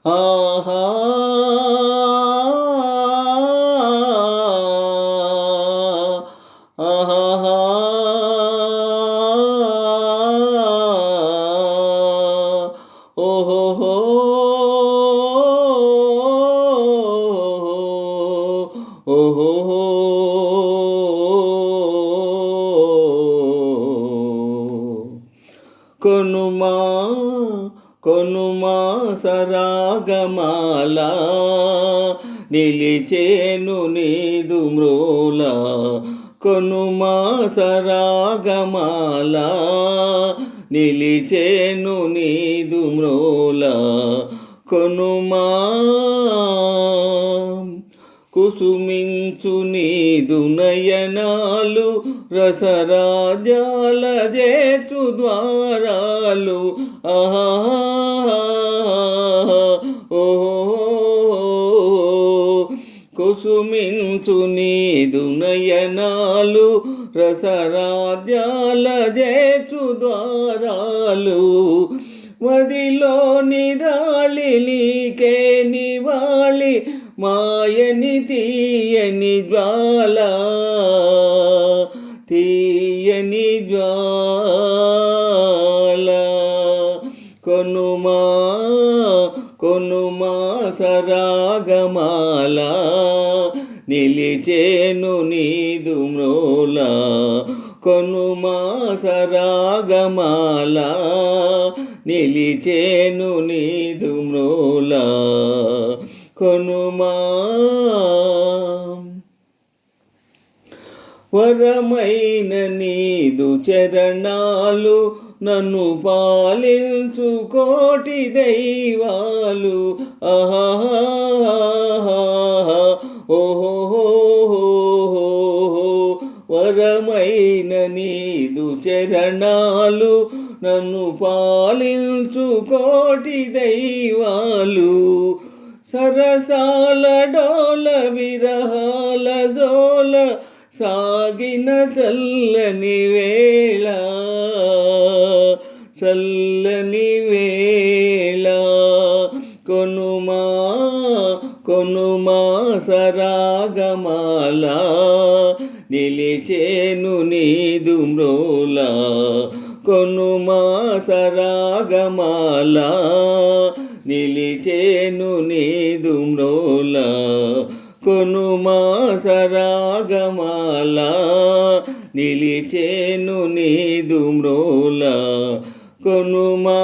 ఆహా ఆహా ఓహోహో ఓహోహో కొనుమా కొనుమా సరాగమాల నిలిచేను నీదు మ్రోల కొనుమా సరాగమాల నిలిచేను నీదు మ్రోల కొనుమా కుసుమించు నీదు నయనాలు రసరాజాల చేర్చు ద్వారాలు ఆహా ఓహో కుసుమించు నీదు నయనాలు రసరాజ్యాల చేర్చు ద్వారాలు మదిలోని రాళి నీకే నివాళి మాయని తీయని జ్వాల తీయని జ్వాల కొనుమా కొనుమా సరాగమాల నిలిచేను నీదు మ్రోల కొనుమా సరాగమాల నిలిచేను నీదు మ్రోల కొనుమా వరమైన నీదు చరణాలు నన్ను పాలించు కోటి దైవాలు ఆహా ఓహో వరమైన నీదు చరణాలు నన్ను పాలించు కోటి దైవాలు సరసాల డోల విరహాల జోల సాగిన చల్లని వేళ చల్లని వేళ కొనుమా కొనుమా సరాగమాల నిలిచేను నీదు మ్రోల కొనుమా సరాగమాల నిలిచేను నీదు మ్రోల కొనుమా సరాగమాల నిలిచేను నీదు మ్రోల కొనుమా